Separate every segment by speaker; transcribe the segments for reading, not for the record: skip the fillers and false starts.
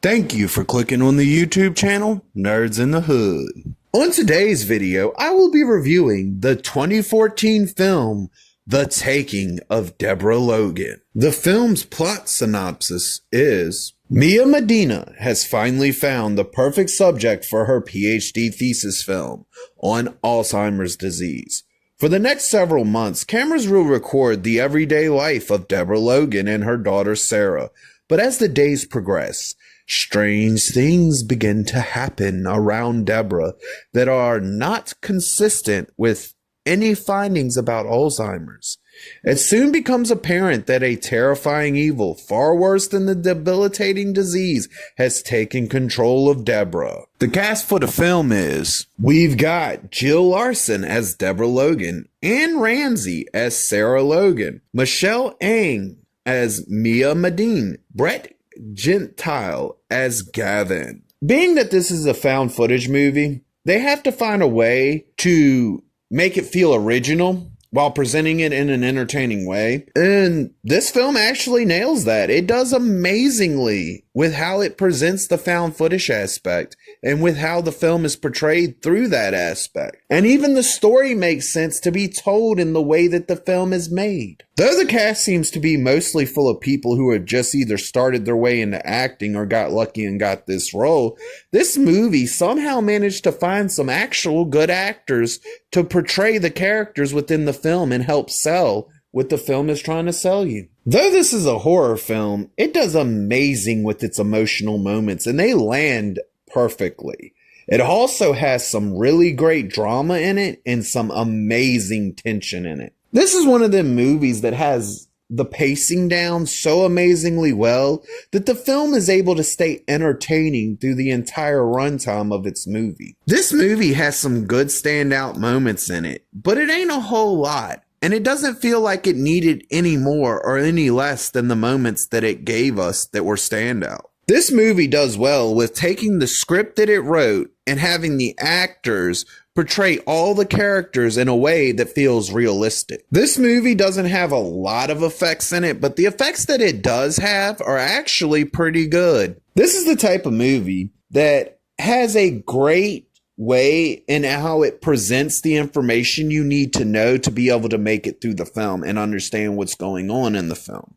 Speaker 1: Thank you for clicking on the YouTube channel, Nerds in the Hood. On today's video, I will be reviewing the 2014 film, The Taking of Deborah Logan. The film's plot synopsis is, Mia Medina has finally found the perfect subject for her PhD thesis film on Alzheimer's disease. For the next several months, cameras will record the everyday life of Deborah Logan and her daughter Sarah. But as the days progress, strange things begin to happen around Deborah that are not consistent with any findings about Alzheimer's. It soon becomes apparent that a terrifying evil, far worse than the debilitating disease, has taken control of Deborah. The cast for the film is, we've got Jill Larson as Deborah Logan, Anne Ramsey as Sarah Logan, Michelle Ang as Mia Medina, Brett Gentile as Gavin. Being that this is a found footage movie, they have to find a way to make it feel original while presenting it in an entertaining way. And this film actually nails that. It does amazingly with how it presents the found footage aspect and with how the film is portrayed through that aspect. And even the story makes sense to be told in the way that the film is made. Though the cast seems to be mostly full of people who have just either started their way into acting or got lucky and got this role, this movie somehow managed to find some actual good actors to portray the characters within the film and help sell what the film is trying to sell you. Though this is a horror film, it does amazing with its emotional moments and they land perfectly. It also has some really great drama in it and some amazing tension in it. This is one of them movies that has the pacing down so amazingly well that the film is able to stay entertaining through the entire runtime of its movie. This movie has some good standout moments in it, but it ain't a whole lot. And it doesn't feel like it needed any more or any less than the moments that it gave us that were standout. This movie does well with taking the script that it wrote and having the actors portray all the characters in a way that feels realistic. This movie doesn't have a lot of effects in it, but the effects that it does have are actually pretty good. This is the type of movie that has a great way in how it presents the information you need to know to be able to make it through the film and understand what's going on in the film.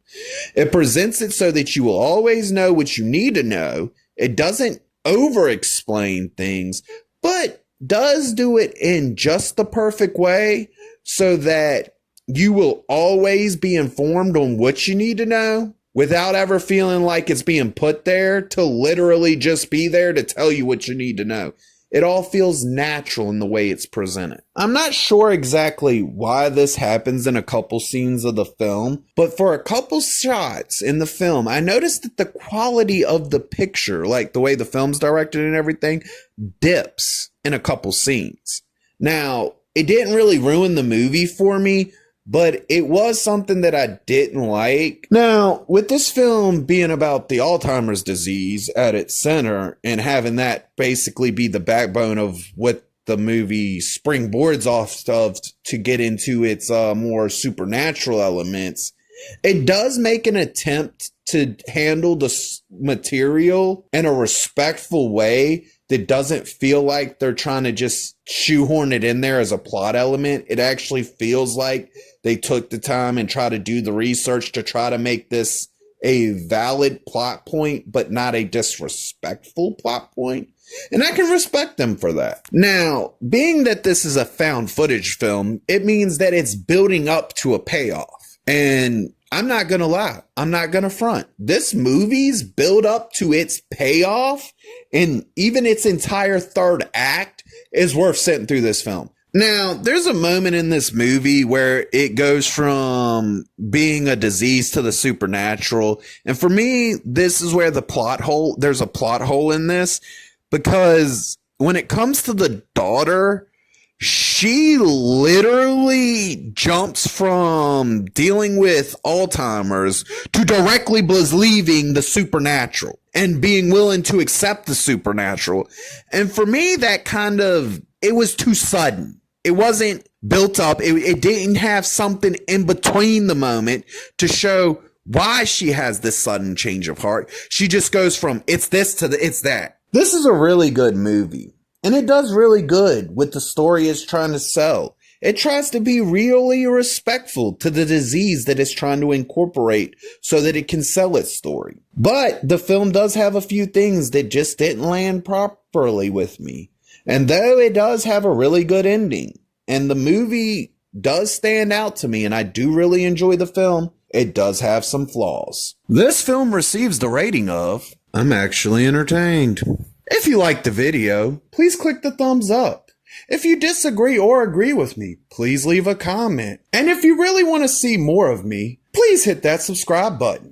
Speaker 1: It presents it so that you will always know what you need to know. It doesn't over explain things, but does do it in just the perfect way so that you will always be informed on what you need to know without ever feeling like it's being put there to literally just be there to tell you what you need to know. It all feels natural in the way it's presented. I'm not sure exactly why this happens in a couple scenes of the film, but for a couple shots in the film, I noticed that the quality of the picture, like the way the film's directed and everything, dips in a couple scenes. Now, it didn't really ruin the movie for me, but it was something that I didn't like. Now, with this film being about the Alzheimer's disease at its center and having that basically be the backbone of what the movie springboards off of to get into its more supernatural elements, it does make an attempt to handle the material in a respectful way that doesn't feel like they're trying to just shoehorn it in there as a plot element. It actually feels like they took the time and tried to do the research to try to make this a valid plot point, but not a disrespectful plot point. And I can respect them for that. Now, being that this is a found footage film, it means that it's building up to a payoff. And I'm not going to lie. I'm not going to front. This movie's build up to its payoff and even its entire third act is worth sitting through this film. Now, there's a moment in this movie where it goes from being a disease to the supernatural. And for me, this is where there's a plot hole in this, because when it comes to the daughter, she literally jumps from dealing with Alzheimer's to directly believing the supernatural and being willing to accept the supernatural. And for me, it was too sudden. It wasn't built up. It didn't have something in between the moment to show why she has this sudden change of heart. She just goes from it's this to it's that. This is a really good movie, and it does really good with the story it's trying to sell. It tries to be really respectful to the disease that it's trying to incorporate so that it can sell its story. But the film does have a few things that just didn't land properly with me. And though it does have a really good ending, and the movie does stand out to me, and I do really enjoy the film, it does have some flaws. This film receives the rating of, I'm actually entertained. If you liked the video, please click the thumbs up. If you disagree or agree with me, please leave a comment. And if you really want to see more of me, please hit that subscribe button.